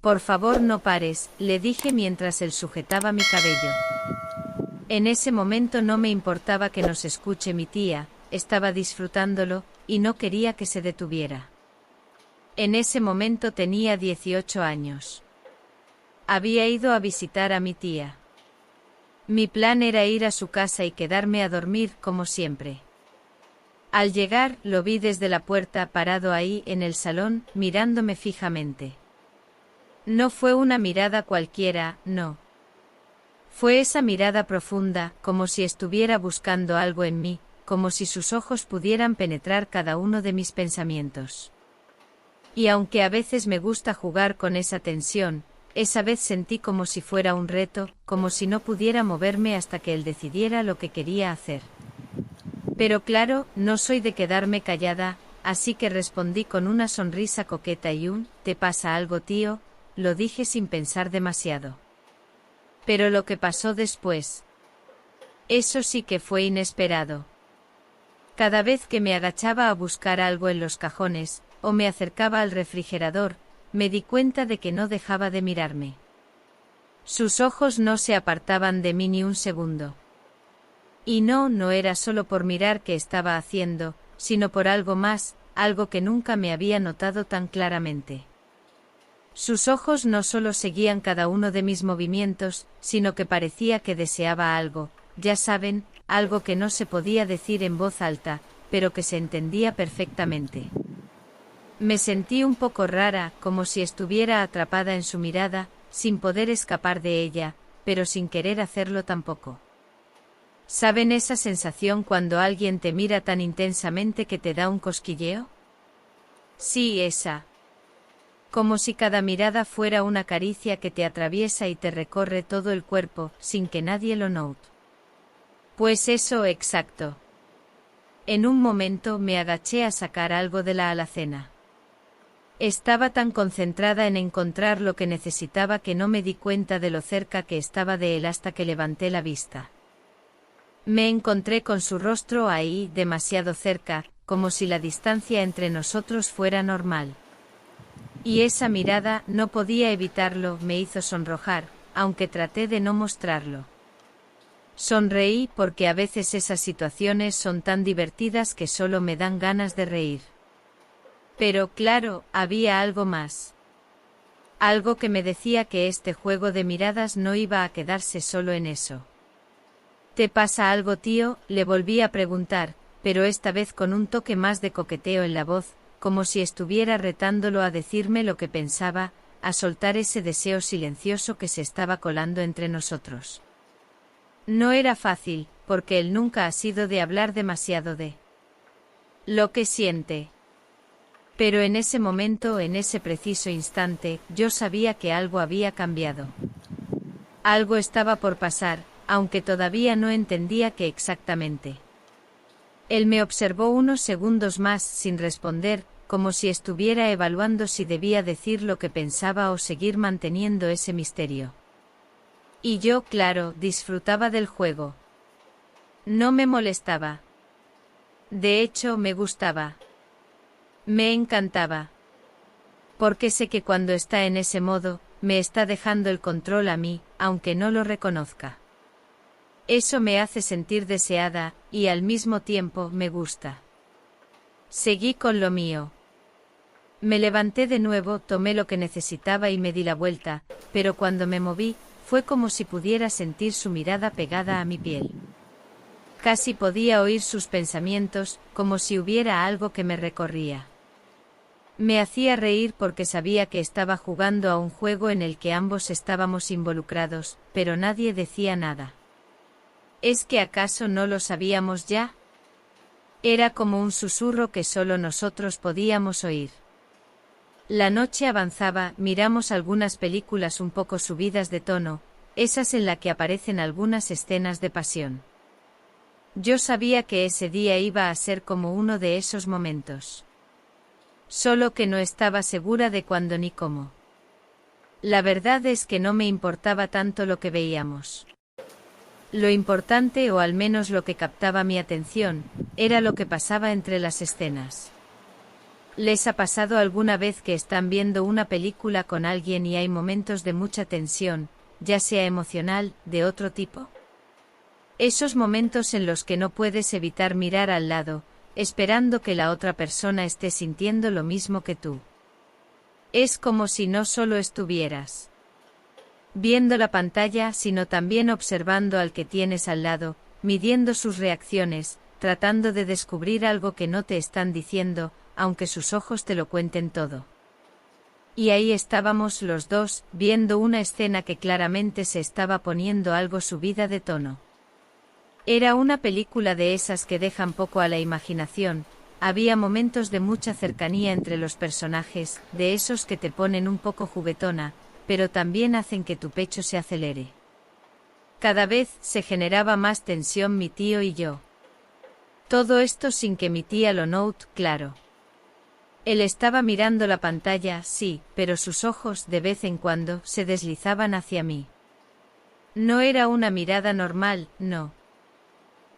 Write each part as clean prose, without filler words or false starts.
Por favor no pares, le dije mientras él sujetaba mi cabello. En ese momento no me importaba que nos escuche mi tía, estaba disfrutándolo, y no quería que se detuviera. En ese momento tenía 18 años. Había ido a visitar a mi tía. Mi plan era ir a su casa y quedarme a dormir como siempre. Al llegar, lo vi desde la puerta parado ahí en el salón, mirándome fijamente. No fue una mirada cualquiera, no. Fue esa mirada profunda, como si estuviera buscando algo en mí, como si sus ojos pudieran penetrar cada uno de mis pensamientos. Y aunque a veces me gusta jugar con esa tensión, esa vez sentí como si fuera un reto, como si no pudiera moverme hasta que él decidiera lo que quería hacer. Pero claro, no soy de quedarme callada, así que respondí con una sonrisa coqueta y ¿te pasa algo, tío? Lo dije sin pensar demasiado. Pero lo que pasó después, eso sí que fue inesperado. Cada vez que me agachaba a buscar algo en los cajones, o me acercaba al refrigerador, me di cuenta de que no dejaba de mirarme. Sus ojos no se apartaban de mí ni un segundo. Y no era solo por mirar qué estaba haciendo, sino por algo más, algo que nunca me había notado tan claramente. Sus ojos no solo seguían cada uno de mis movimientos, sino que parecía que deseaba algo, ya saben, algo que no se podía decir en voz alta, pero que se entendía perfectamente. Me sentí un poco rara, como si estuviera atrapada en su mirada, sin poder escapar de ella, pero sin querer hacerlo tampoco. ¿Saben esa sensación cuando alguien te mira tan intensamente que te da un cosquilleo? Sí, esa. Como si cada mirada fuera una caricia que te atraviesa y te recorre todo el cuerpo, sin que nadie lo note. Pues eso, exacto. En un momento me agaché a sacar algo de la alacena. Estaba tan concentrada en encontrar lo que necesitaba que no me di cuenta de lo cerca que estaba de él hasta que levanté la vista. Me encontré con su rostro ahí, demasiado cerca, como si la distancia entre nosotros fuera normal. Y esa mirada, no podía evitarlo, me hizo sonrojar, aunque traté de no mostrarlo. Sonreí porque a veces esas situaciones son tan divertidas que solo me dan ganas de reír. Pero claro, había algo más. Algo que me decía que este juego de miradas no iba a quedarse solo en eso. ¿Te pasa algo, tío?, le volví a preguntar, pero esta vez con un toque más de coqueteo en la voz, como si estuviera retándolo a decirme lo que pensaba, a soltar ese deseo silencioso que se estaba colando entre nosotros. No era fácil, porque él nunca ha sido de hablar demasiado de lo que siente. Pero en ese momento, en ese preciso instante, yo sabía que algo había cambiado. Algo estaba por pasar, aunque todavía no entendía qué exactamente. Él me observó unos segundos más sin responder, como si estuviera evaluando si debía decir lo que pensaba o seguir manteniendo ese misterio. Y yo, claro, disfrutaba del juego. No me molestaba. De hecho, me gustaba. Me encantaba. Porque sé que cuando está en ese modo, me está dejando el control a mí, aunque no lo reconozca. Eso me hace sentir deseada, y al mismo tiempo me gusta. Seguí con lo mío. Me levanté de nuevo, tomé lo que necesitaba y me di la vuelta, pero cuando me moví, fue como si pudiera sentir su mirada pegada a mi piel. Casi podía oír sus pensamientos, como si hubiera algo que me recorría. Me hacía reír porque sabía que estaba jugando a un juego en el que ambos estábamos involucrados, pero nadie decía nada. ¿Es que acaso no lo sabíamos ya? Era como un susurro que solo nosotros podíamos oír. La noche avanzaba, miramos algunas películas un poco subidas de tono, esas en las que aparecen algunas escenas de pasión. Yo sabía que ese día iba a ser como uno de esos momentos. Solo que no estaba segura de cuándo ni cómo. La verdad es que no me importaba tanto lo que veíamos. Lo importante, o al menos lo que captaba mi atención, era lo que pasaba entre las escenas. ¿Les ha pasado alguna vez que están viendo una película con alguien y hay momentos de mucha tensión, ya sea emocional, de otro tipo? Esos momentos en los que no puedes evitar mirar al lado, esperando que la otra persona esté sintiendo lo mismo que tú. Es como si no solo estuvieras viendo la pantalla, sino también observando al que tienes al lado, midiendo sus reacciones, tratando de descubrir algo que no te están diciendo, aunque sus ojos te lo cuenten todo. Y ahí estábamos los dos, viendo una escena que claramente se estaba poniendo algo subida de tono. Era una película de esas que dejan poco a la imaginación, había momentos de mucha cercanía entre los personajes, de esos que te ponen un poco juguetona, pero también hacen que tu pecho se acelere. Cada vez se generaba más tensión mi tío y yo. Todo esto sin que mi tía lo note, claro. Él estaba mirando la pantalla, sí, pero sus ojos, de vez en cuando, se deslizaban hacia mí. No era una mirada normal, no.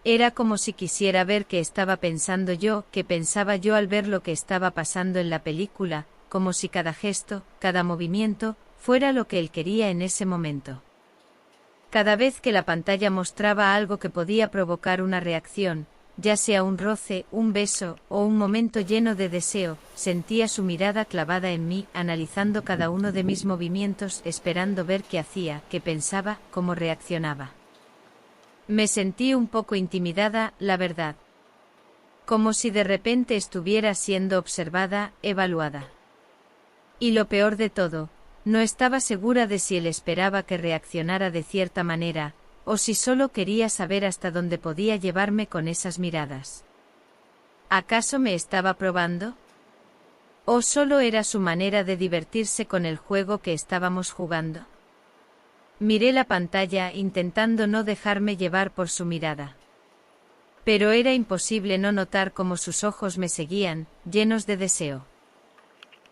Era como si quisiera ver qué estaba pensando yo, qué pensaba yo al ver lo que estaba pasando en la película, como si cada gesto, cada movimiento, fuera lo que él quería en ese momento. Cada vez que la pantalla mostraba algo que podía provocar una reacción, ya sea un roce, un beso, o un momento lleno de deseo, sentía su mirada clavada en mí, analizando cada uno de mis movimientos, esperando ver qué hacía, qué pensaba, cómo reaccionaba. Me sentí un poco intimidada, la verdad. Como si de repente estuviera siendo observada, evaluada. Y lo peor de todo, no estaba segura de si él esperaba que reaccionara de cierta manera, o si solo quería saber hasta dónde podía llevarme con esas miradas. ¿Acaso me estaba probando? ¿O solo era su manera de divertirse con el juego que estábamos jugando? Miré la pantalla intentando no dejarme llevar por su mirada. Pero era imposible no notar cómo sus ojos me seguían, llenos de deseo.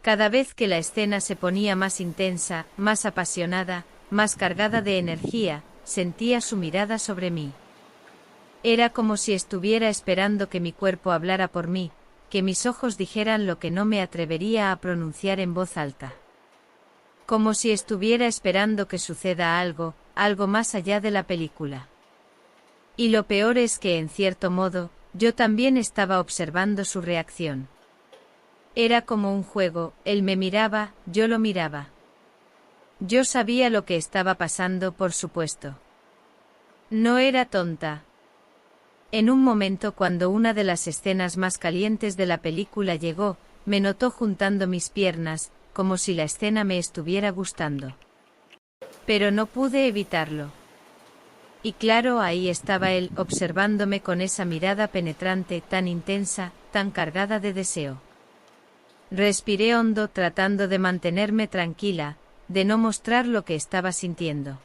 Cada vez que la escena se ponía más intensa, más apasionada, más cargada de energía, sentía su mirada sobre mí. Era como si estuviera esperando que mi cuerpo hablara por mí, que mis ojos dijeran lo que no me atrevería a pronunciar en voz alta. Como si estuviera esperando que suceda algo, algo más allá de la película. Y lo peor es que en cierto modo, yo también estaba observando su reacción. Era como un juego, él me miraba, yo lo miraba. Yo sabía lo que estaba pasando, por supuesto. No era tonta. En un momento cuando una de las escenas más calientes de la película llegó, me notó juntando mis piernas, como si la escena me estuviera gustando. Pero no pude evitarlo. Y claro, ahí estaba él, observándome con esa mirada penetrante, tan intensa, tan cargada de deseo. Respiré hondo tratando de mantenerme tranquila, de no mostrar lo que estaba sintiendo.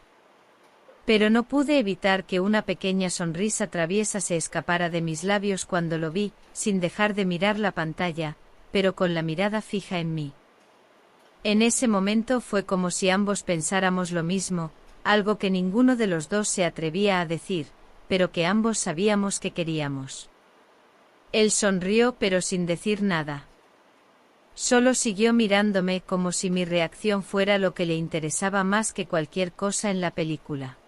Pero no pude evitar que una pequeña sonrisa traviesa se escapara de mis labios cuando lo vi, sin dejar de mirar la pantalla, pero con la mirada fija en mí. En ese momento fue como si ambos pensáramos lo mismo, algo que ninguno de los dos se atrevía a decir, pero que ambos sabíamos que queríamos. Él sonrió pero sin decir nada. Solo siguió mirándome como si mi reacción fuera lo que le interesaba más que cualquier cosa en la película.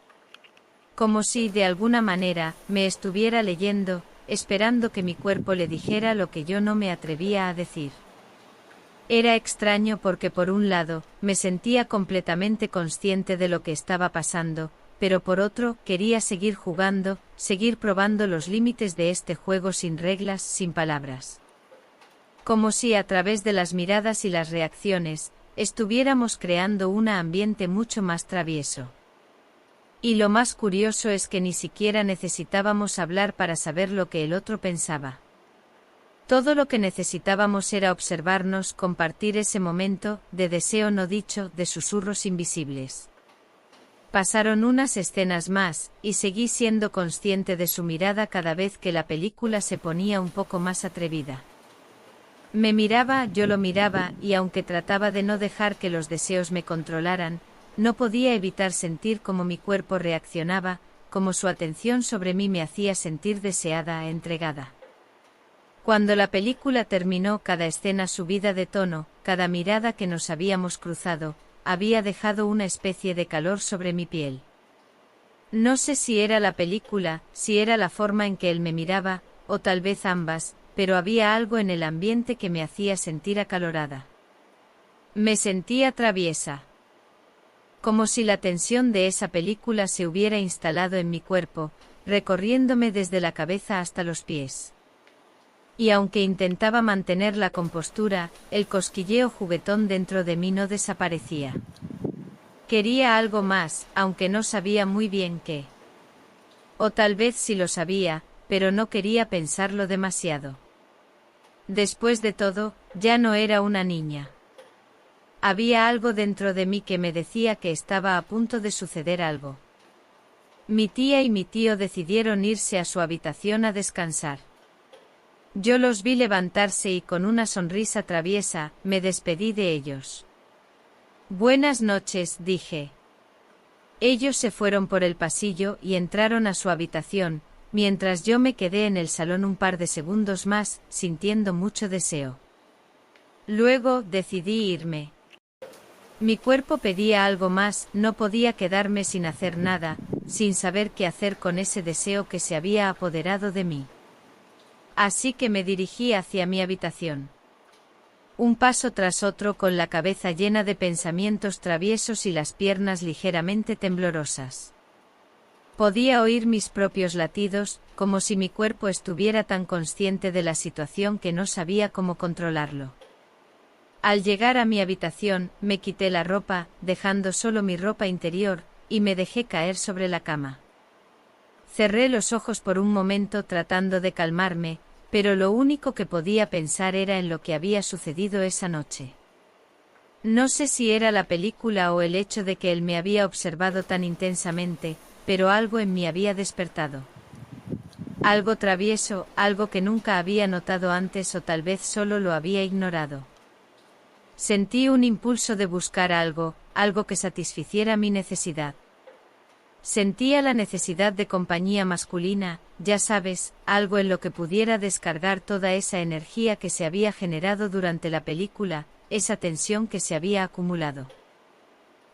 Como si, de alguna manera, me estuviera leyendo, esperando que mi cuerpo le dijera lo que yo no me atrevía a decir. Era extraño porque por un lado, me sentía completamente consciente de lo que estaba pasando, pero por otro, quería seguir jugando, seguir probando los límites de este juego sin reglas, sin palabras. Como si a través de las miradas y las reacciones, estuviéramos creando un ambiente mucho más travieso. Y lo más curioso es que ni siquiera necesitábamos hablar para saber lo que el otro pensaba. Todo lo que necesitábamos era observarnos, compartir ese momento, de deseo no dicho, de susurros invisibles. Pasaron unas escenas más, y seguí siendo consciente de su mirada cada vez que la película se ponía un poco más atrevida. Me miraba, yo lo miraba, y aunque trataba de no dejar que los deseos me controlaran, no podía evitar sentir cómo mi cuerpo reaccionaba, cómo su atención sobre mí me hacía sentir deseada, entregada. Cuando la película terminó, cada escena subida de tono, cada mirada que nos habíamos cruzado, había dejado una especie de calor sobre mi piel. No sé si era la película, si era la forma en que él me miraba, o tal vez ambas, pero había algo en el ambiente que me hacía sentir acalorada. Me sentía traviesa. Como si la tensión de esa película se hubiera instalado en mi cuerpo, recorriéndome desde la cabeza hasta los pies. Y aunque intentaba mantener la compostura, el cosquilleo juguetón dentro de mí no desaparecía. Quería algo más, aunque no sabía muy bien qué. O tal vez sí lo sabía, pero no quería pensarlo demasiado. Después de todo, ya no era una niña. Había algo dentro de mí que me decía que estaba a punto de suceder algo. Mi tía y mi tío decidieron irse a su habitación a descansar. Yo los vi levantarse y con una sonrisa traviesa, me despedí de ellos. Buenas noches, dije. Ellos se fueron por el pasillo y entraron a su habitación, mientras yo me quedé en el salón un par de segundos más, sintiendo mucho deseo. Luego decidí irme. Mi cuerpo pedía algo más, no podía quedarme sin hacer nada, sin saber qué hacer con ese deseo que se había apoderado de mí. Así que me dirigí hacia mi habitación. Un paso tras otro con la cabeza llena de pensamientos traviesos y las piernas ligeramente temblorosas. Podía oír mis propios latidos, como si mi cuerpo estuviera tan consciente de la situación que no sabía cómo controlarlo. Al llegar a mi habitación, me quité la ropa, dejando solo mi ropa interior, y me dejé caer sobre la cama. Cerré los ojos por un momento tratando de calmarme, pero lo único que podía pensar era en lo que había sucedido esa noche. No sé si era la película o el hecho de que él me había observado tan intensamente, pero algo en mí había despertado. Algo travieso, algo que nunca había notado antes o tal vez solo lo había ignorado. Sentí un impulso de buscar algo, algo que satisficiera mi necesidad. Sentía la necesidad de compañía masculina, ya sabes, algo en lo que pudiera descargar toda esa energía que se había generado durante la película, esa tensión que se había acumulado.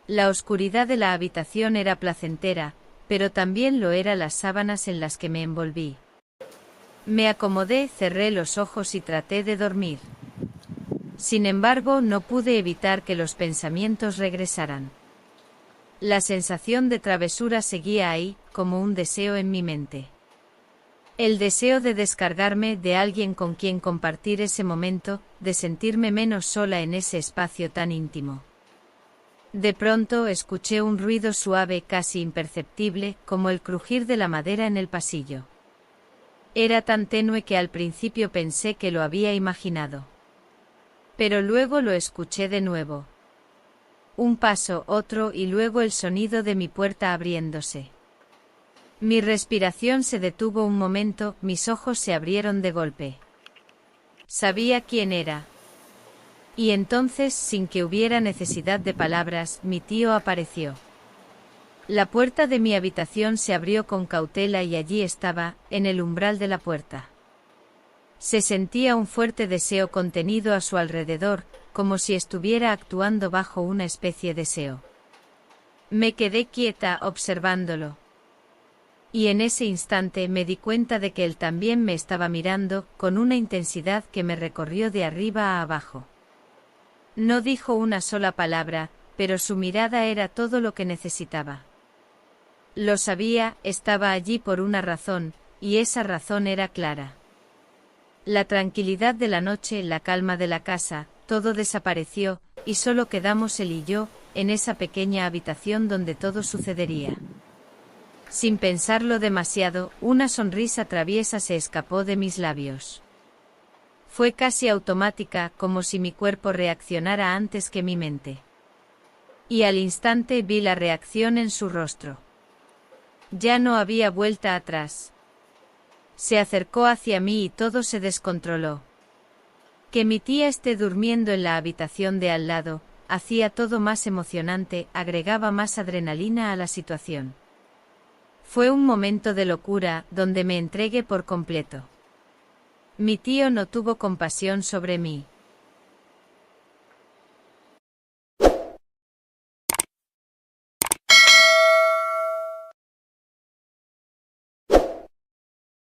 La oscuridad de la habitación era placentera, pero también lo eran las sábanas en las que me envolví. Me acomodé, cerré los ojos y traté de dormir. Sin embargo, no pude evitar que los pensamientos regresaran. La sensación de travesura seguía ahí, como un deseo en mi mente. El deseo de descargarme de alguien con quien compartir ese momento, de sentirme menos sola en ese espacio tan íntimo. De pronto escuché un ruido suave, casi imperceptible, como el crujir de la madera en el pasillo. Era tan tenue que al principio pensé que lo había imaginado. Pero luego lo escuché de nuevo. Un paso, otro y luego el sonido de mi puerta abriéndose. Mi respiración se detuvo un momento, mis ojos se abrieron de golpe. Sabía quién era. Y entonces, sin que hubiera necesidad de palabras, mi tío apareció. La puerta de mi habitación se abrió con cautela y allí estaba, en el umbral de la puerta. Se sentía un fuerte deseo contenido a su alrededor, como si estuviera actuando bajo una especie de deseo. Me quedé quieta observándolo. Y en ese instante me di cuenta de que él también me estaba mirando, con una intensidad que me recorrió de arriba a abajo. No dijo una sola palabra, pero su mirada era todo lo que necesitaba. Lo sabía, estaba allí por una razón, y esa razón era clara. La tranquilidad de la noche, la calma de la casa, todo desapareció, y solo quedamos él y yo, en esa pequeña habitación donde todo sucedería. Sin pensarlo demasiado, una sonrisa traviesa se escapó de mis labios. Fue casi automática, como si mi cuerpo reaccionara antes que mi mente. Y al instante vi la reacción en su rostro. Ya no había vuelta atrás. Se acercó hacia mí y todo se descontroló. Que mi tía esté durmiendo en la habitación de al lado, hacía todo más emocionante, agregaba más adrenalina a la situación. Fue un momento de locura, donde me entregué por completo. Mi tío no tuvo compasión sobre mí.